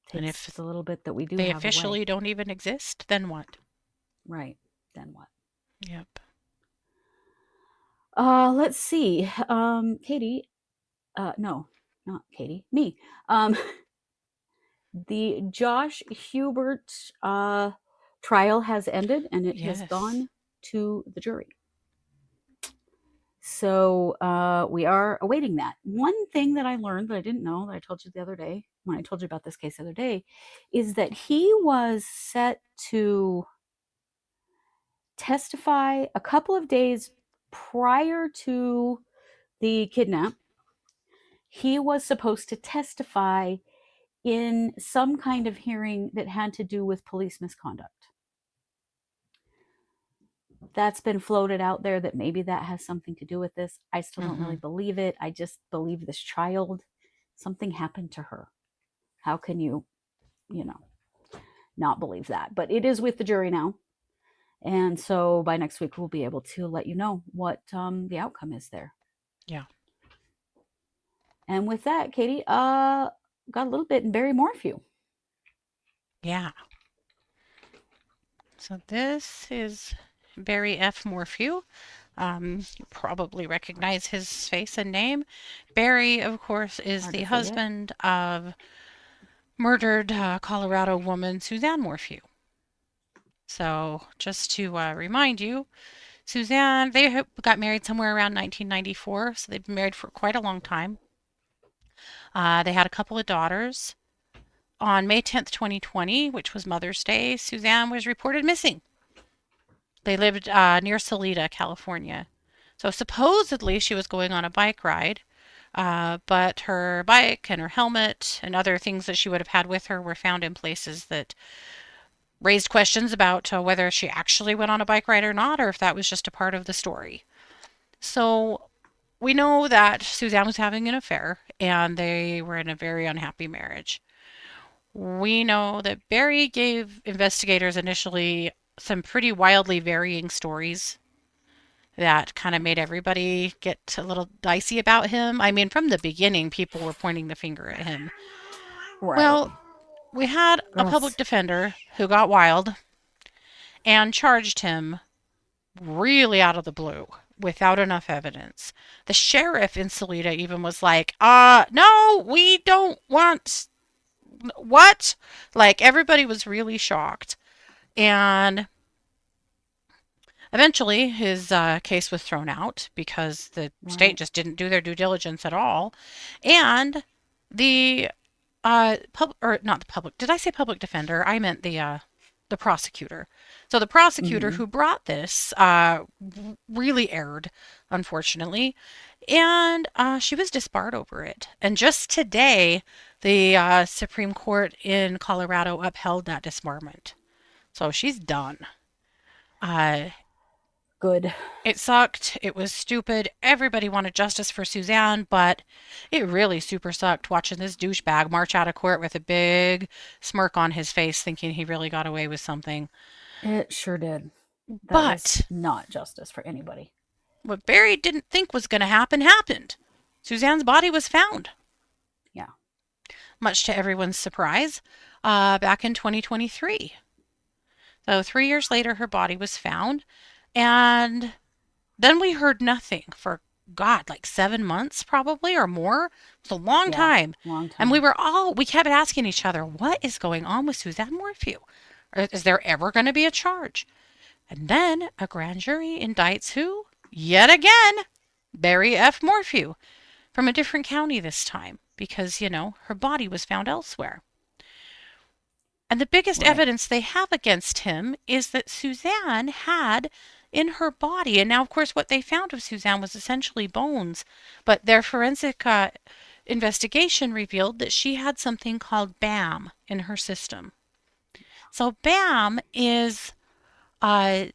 takes the little bit that we do They have officially away. don't even exist, then what? Right. Then what? Yep. Let's see. Katie, no, not Katie, me. The Josh Hubert trial has ended and it has gone to the jury. So we are awaiting that. One thing that I learned that I didn't know, that I told you the other day, when I told you about this case the other day, is that he was set to testify a couple of days prior to the kidnap. He was supposed to testify in some kind of hearing that had to do with police misconduct. That's been floated out there that maybe that has something to do with this. I still don't really believe it. I just believe this child, something happened to her. How can you not believe that? But it is with the jury now. And so by next week, we'll be able to let you know what the outcome is there. Yeah. And with that, Katie, got a little bit in Barry Morphew. Yeah. So this is Barry F. Morphew. You probably recognize his face and name. Barry, of course, is the husband of murdered Colorado woman Suzanne Morphew. So just to remind you, Suzanne, they got married somewhere around 1994, so they've been married for quite a long time. They had a couple of daughters. On May 10th, 2020, which was Mother's Day, Suzanne was reported missing. They lived near Salida, California. So supposedly she was going on a bike ride But her bike and her helmet and other things that she would have had with her were found in places that raised questions about whether she actually went on a bike ride or not, or if that was just a part of the story. So we know that Suzanne was having an affair and they were in a very unhappy marriage. We know that Barry gave investigators initially some pretty wildly varying stories that kind of made everybody get a little dicey about him. I mean, from the beginning, people were pointing the finger at him. Right. Well, we had a public defender who got wild and charged him really out of the blue without enough evidence. The sheriff in Salida even was like, no, we don't want what? Like, everybody was really shocked. And eventually his case was thrown out because the state just didn't do their due diligence at all. And the not the public, did I say public defender? I meant the prosecutor. So the prosecutor who brought this really erred, unfortunately, and she was disbarred over it. And just today, the Supreme Court in Colorado upheld that disbarment. So she's done. Good. It sucked. It was stupid. Everybody wanted justice for Suzanne, but it really super sucked watching this douchebag march out of court with a big smirk on his face, thinking he really got away with something. It sure did. That But was not justice for anybody. What Barry didn't think was going to happen happened. Suzanne's body was found. Yeah. Much to everyone's surprise, back in 2023. So 3 years later, her body was found. And then we heard nothing for, God, like 7 months probably or more. It's a long time. Long time. And we kept asking each other, what is going on with Suzanne Morphew? Is there ever going to be a charge? And then a grand jury indicts who? Yet again, Barry F. Morphew, from a different county this time, because, her body was found elsewhere. And the biggest evidence they have against him is that Suzanne had in her body, and now, of course, what they found of Suzanne was essentially bones, but their forensic investigation revealed that she had something called BAM in her system. So BAM is a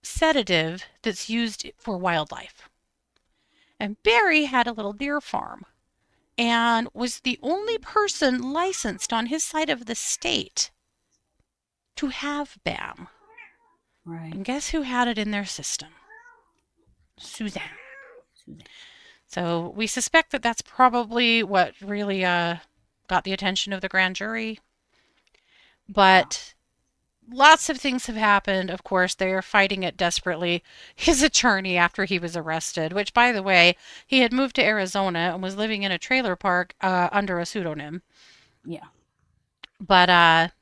sedative that's used for wildlife. And Barry had a little deer farm and was the only person licensed on his side of the state to have BAM. Right. And guess who had it in their system? Suzanne. So we suspect that that's probably what really got the attention of the grand jury. But lots of things have happened. Of course, they are fighting it desperately. His attorney, after he was arrested, which, by the way, he had moved to Arizona and was living in a trailer park under a pseudonym. Yeah. But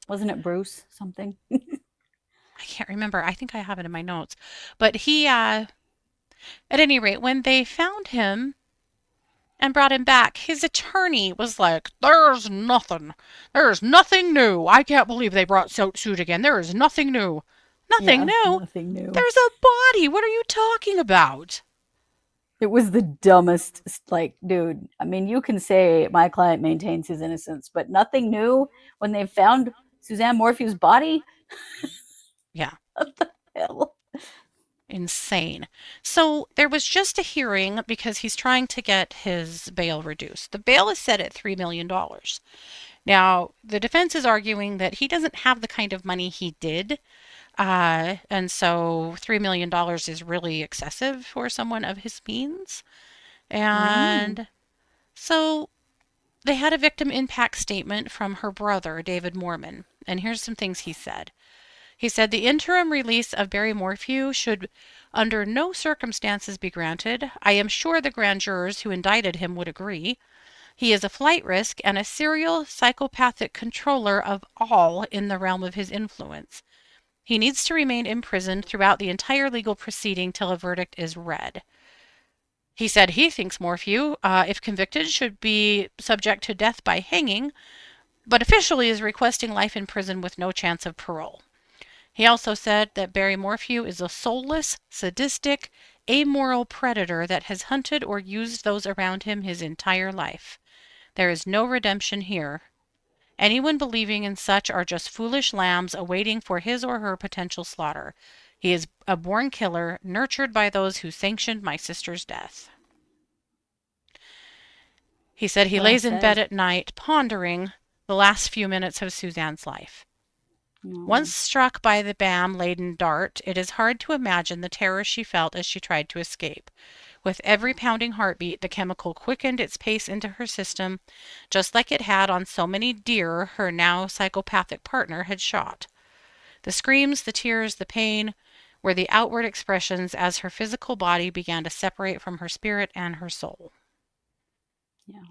wasn't it Bruce something? I can't remember. I think I have it in my notes. But he, at any rate, when they found him and brought him back, his attorney was like, there's nothing new. I can't believe they brought suit again. There is nothing new. Nothing new? Nothing new. There's a body. What are you talking about? It was the dumbest, dude, I mean, you can say my client maintains his innocence, but nothing new when they found Suzanne Morphew's body? Yeah. What the hell? Insane. So there was just a hearing because he's trying to get his bail reduced. The bail is set at $3 million. Now, the defense is arguing that he doesn't have the kind of money he did. And so $3 million is really excessive for someone of his means. And so they had a victim impact statement from her brother, David Mormon. And here's some things he said. He said the interim release of Barry Morphew should under no circumstances be granted. I am sure the grand jurors who indicted him would agree. He is a flight risk and a serial psychopathic controller of all in the realm of his influence. He needs to remain imprisoned throughout the entire legal proceeding till a verdict is read. He said he thinks Morphew, if convicted, should be subject to death by hanging, but officially is requesting life in prison with no chance of parole. He also said that Barry Morphew is a soulless, sadistic, amoral predator that has hunted or used those around him his entire life. There is no redemption here. Anyone believing in such are just foolish lambs awaiting for his or her potential slaughter. He is a born killer, nurtured by those who sanctioned my sister's death. He said he Well lays in bed said. at night, pondering the last few minutes of Suzanne's life. Once struck by the bam-laden dart, it is hard to imagine the terror she felt as she tried to escape. With every pounding heartbeat, the chemical quickened its pace into her system, just like it had on so many deer her now psychopathic partner had shot. The screams, the tears, the pain were the outward expressions as her physical body began to separate from her spirit and her soul. Yeah.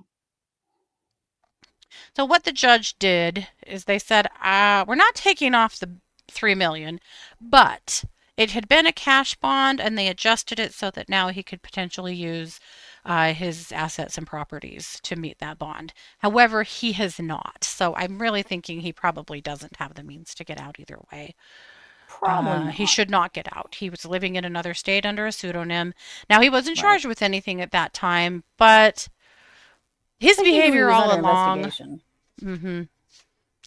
So what the judge did is they said, we're not taking off the $3 million, but it had been a cash bond, and they adjusted it so that now he could potentially use his assets and properties to meet that bond. However, he has not. So I'm really thinking he probably doesn't have the means to get out either way. Probably not. He should not get out. He was living in another state under a pseudonym. Now, he wasn't charged with anything at that time, but his behavior all along. Mm-hmm.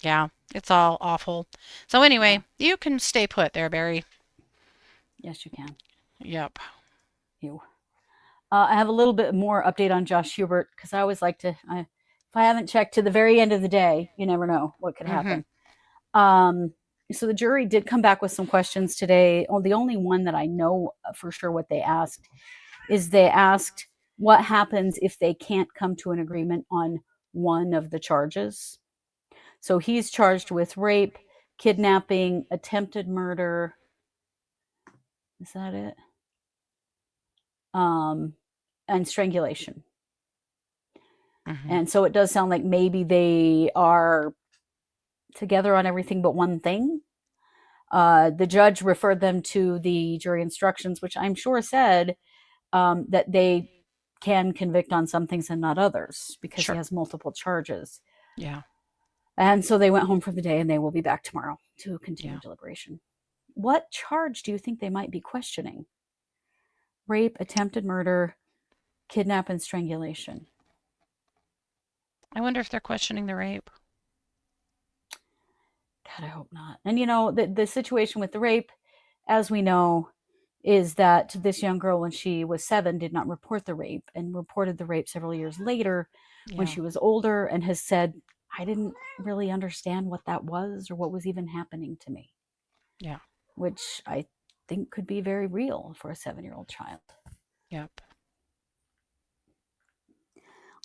Yeah, it's all awful. So anyway, you can stay put there, Barry. Yes, you can. Yep. You. I have a little bit more update on Josh Hubert, because I always like to, if I haven't checked to the very end of the day, you never know what could happen. So the jury did come back with some questions today. Oh, the only one that I know for sure what they asked is they asked what happens if they can't come to an agreement on one of the charges. So he's charged with rape, kidnapping, attempted murder. Is that it? And strangulation. And so it does sound like maybe they are together on everything but one thing. The judge referred them to the jury instructions, which I'm sure said that they can convict on some things and not others, because he has multiple charges. Yeah. And so they went home for the day, and they will be back tomorrow to continue deliberation. What charge do you think they might be questioning? Rape, attempted murder, kidnap, and strangulation. I wonder if they're questioning the rape. God, I hope not. And you know, the situation with the rape, as we know, is that this young girl, when she was 7, did not report the rape, and reported the rape several years later when she was older, and has said, I didn't really understand what that was or what was even happening to me. Yeah. Which I think could be very real for a 7-year-old child. Yep.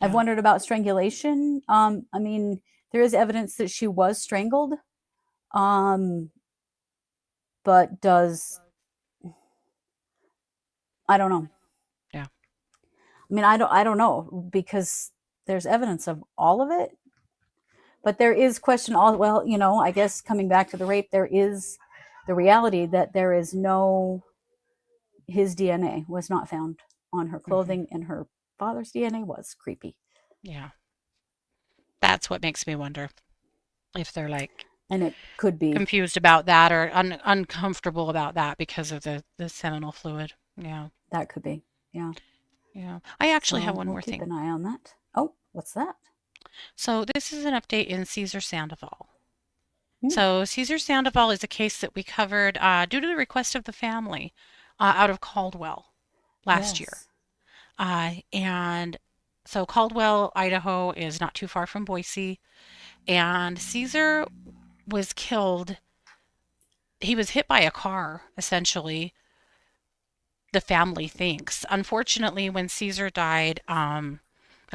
I've wondered about strangulation. I mean, there is evidence that she was strangled. But I don't know. Yeah. I mean, I don't know, because there's evidence of all of it. But there is question well, you know, I guess coming back to the rape, there is the reality that there is his DNA was not found on her clothing, and her father's DNA was. Creepy. Yeah. That's what makes me wonder if they're like, and it could be confused about that, or uncomfortable about that because of the seminal fluid. Yeah. That could be. Yeah. Yeah. I actually have one more thing. Keep an eye on that. Oh, what's that? So this is an update in Caesar Sandival. So Caesar Sandival is a case that we covered due to the request of the family out of Caldwell last year. And so Caldwell, Idaho is not too far from Boise. And Caesar was killed. He was hit by a car, essentially, the family thinks. Unfortunately, when Caesar died, a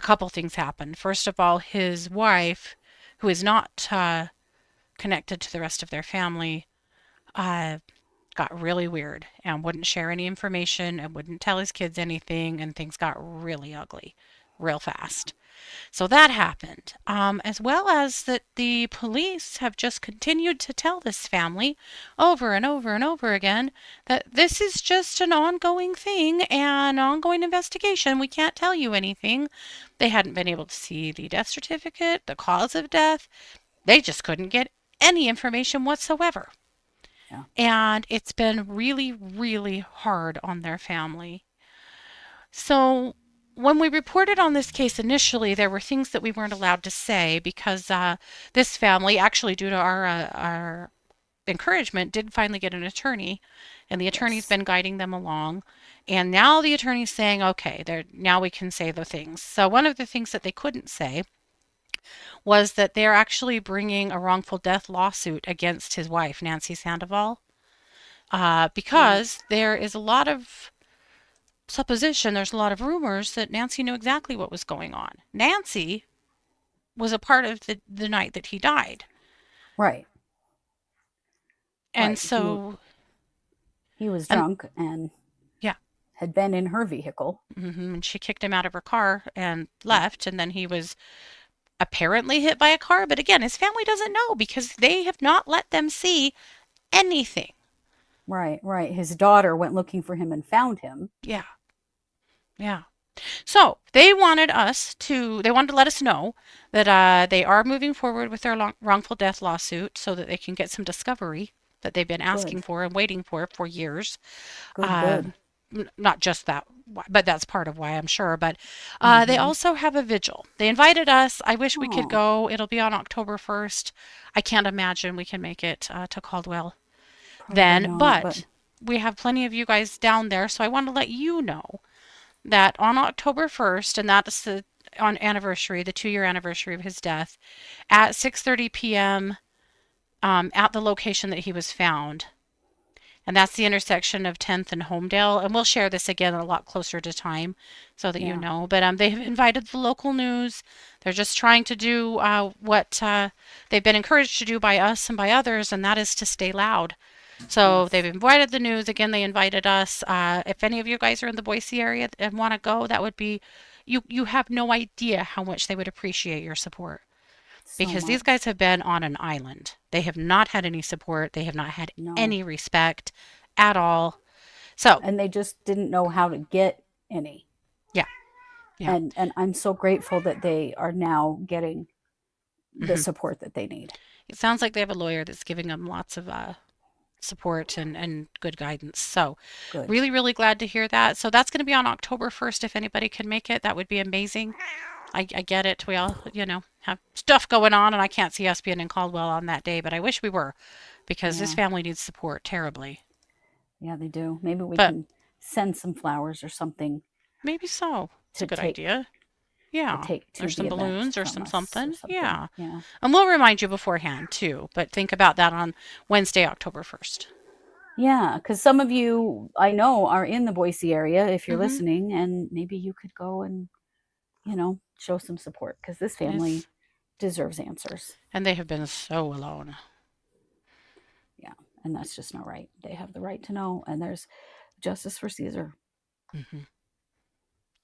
couple things happened. First of all, his wife, who is not connected to the rest of their family, got really weird and wouldn't share any information and wouldn't tell his kids anything, and things got really ugly real fast. So that happened, as well as that the police have just continued to tell this family over and over and over again that this is just an ongoing thing and ongoing investigation. We can't tell you anything. They hadn't been able to see the death certificate, the cause of death. They just couldn't get any information whatsoever. Yeah. And it's been really, really hard on their family. So when we reported on this case initially, there were things that we weren't allowed to say because this family, actually due to our encouragement, did finally get an attorney, and the attorney's been guiding them along. And now the attorney's saying, okay, now we can say the things. So one of the things that they couldn't say was that they're actually bringing a wrongful death lawsuit against his wife, Nancy Sandival, because there is a lot of supposition, there's a lot of rumors that Nancy knew exactly what was going on. Nancy was a part of the night that he died. Right. And right. so he was drunk and had been in her vehicle. And she kicked him out of her car and left, and then he was apparently hit by a car, but again, his family doesn't know because they have not let them see anything. Right. His daughter went looking for him and found him. Yeah. So they wanted to let us know that they are moving forward with their wrongful death lawsuit so that they can get some discovery that they've been asking for and waiting for years. Good. Not just that, but that's part of why, I'm sure. But they also have a vigil. They invited us. I wish we could go. It'll be on October 1st. I can't imagine we can make it to Caldwell then, but we have plenty of you guys down there. So I want to let you know that on October 1st, and that's the 2-year anniversary of his death, at 6:30 p.m. At the location that he was found. And that's the intersection of 10th and Homedale. And we'll share this again a lot closer to time so that you know. But they have invited the local news. They're just trying to do what they've been encouraged to do by us and by others, and that is to stay loud. So they've invited the news. Again, they invited us. If any of you guys are in the Boise area and want to go, that would be, you have no idea how much they would appreciate your support. Because these guys have been on an island. They have not had any support. They have not had any respect at all. And they just didn't know how to get any. Yeah. And I'm so grateful that they are now getting the support that they need. It sounds like they have a lawyer that's giving them lots of support and good guidance. So really, really glad to hear that. So that's going to be on October 1st. If anybody can make it, that would be amazing. I get it. We all, have stuff going on, and I can't see us being in Caldwell on that day, but I wish we were, because this family needs support terribly. Yeah, they do. Maybe we can send some flowers or something. Maybe so. It's a good idea. Yeah. Or some balloons or something. Yeah. And we'll remind you beforehand too, but think about that on Wednesday, October 1st. Yeah, because some of you I know are in the Boise area if you're listening, and maybe you could go and show some support, because this family deserves answers. And they have been so alone. Yeah, and that's just not right. They have the right to know, and there's justice for Caesar.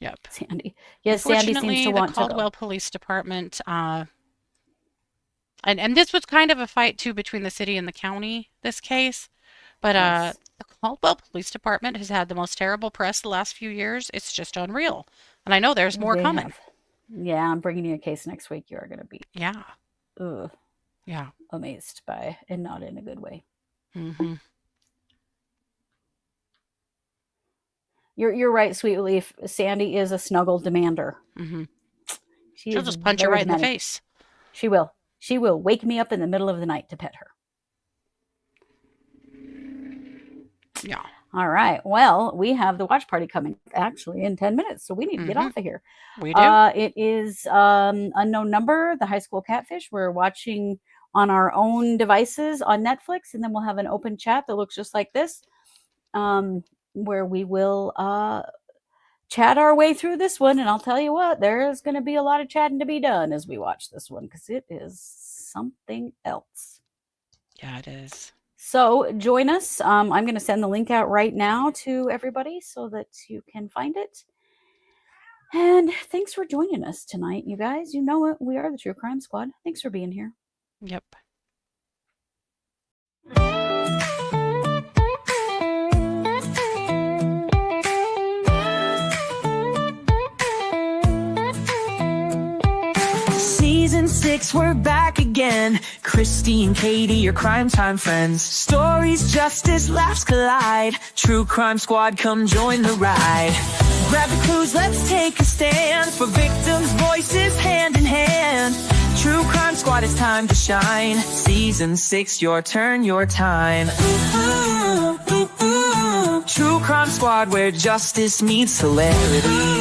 Yep. Sandy. Yes, Sandy seems to want to go. The Caldwell Police Department, and this was kind of a fight too between the city and the county, this case. But the Caldwell Police Department has had the most terrible press the last few years. It's just unreal. And I know there's more coming. Yeah, I'm bringing you a case next week. You are going to be amazed by, and not in a good way. You're right, Sweet Leaf. Sandy is a snuggle demander. She'll just punch you right in the face. She will. She will wake me up in the middle of the night to pet her. Yeah. All right. Well, we have the watch party coming actually in 10 minutes, so we need to get off of here. We do. It is Unknown Number, the high school catfish. We're watching on our own devices on Netflix, and then we'll have an open chat that looks just like this, where we will chat our way through this one. And I'll tell you what, there's going to be a lot of chatting to be done as we watch this one, because it is something else. Yeah, it is. So join us. I'm going to send the link out right now to everybody so that you can find it. And thanks for joining us tonight, you guys. You know it. We are the True Crime Squad. Thanks for being here. Yep. Season 6. 6, we're back again. Kristi and Katie, your crime time friends. Stories, justice, laughs collide. True Crime Squad, come join the ride. Grab the clues, let's take a stand. For victims' voices, hand in hand. True Crime Squad, it's time to shine. Season 6, your turn, your time. True Crime Squad, where justice meets hilarity.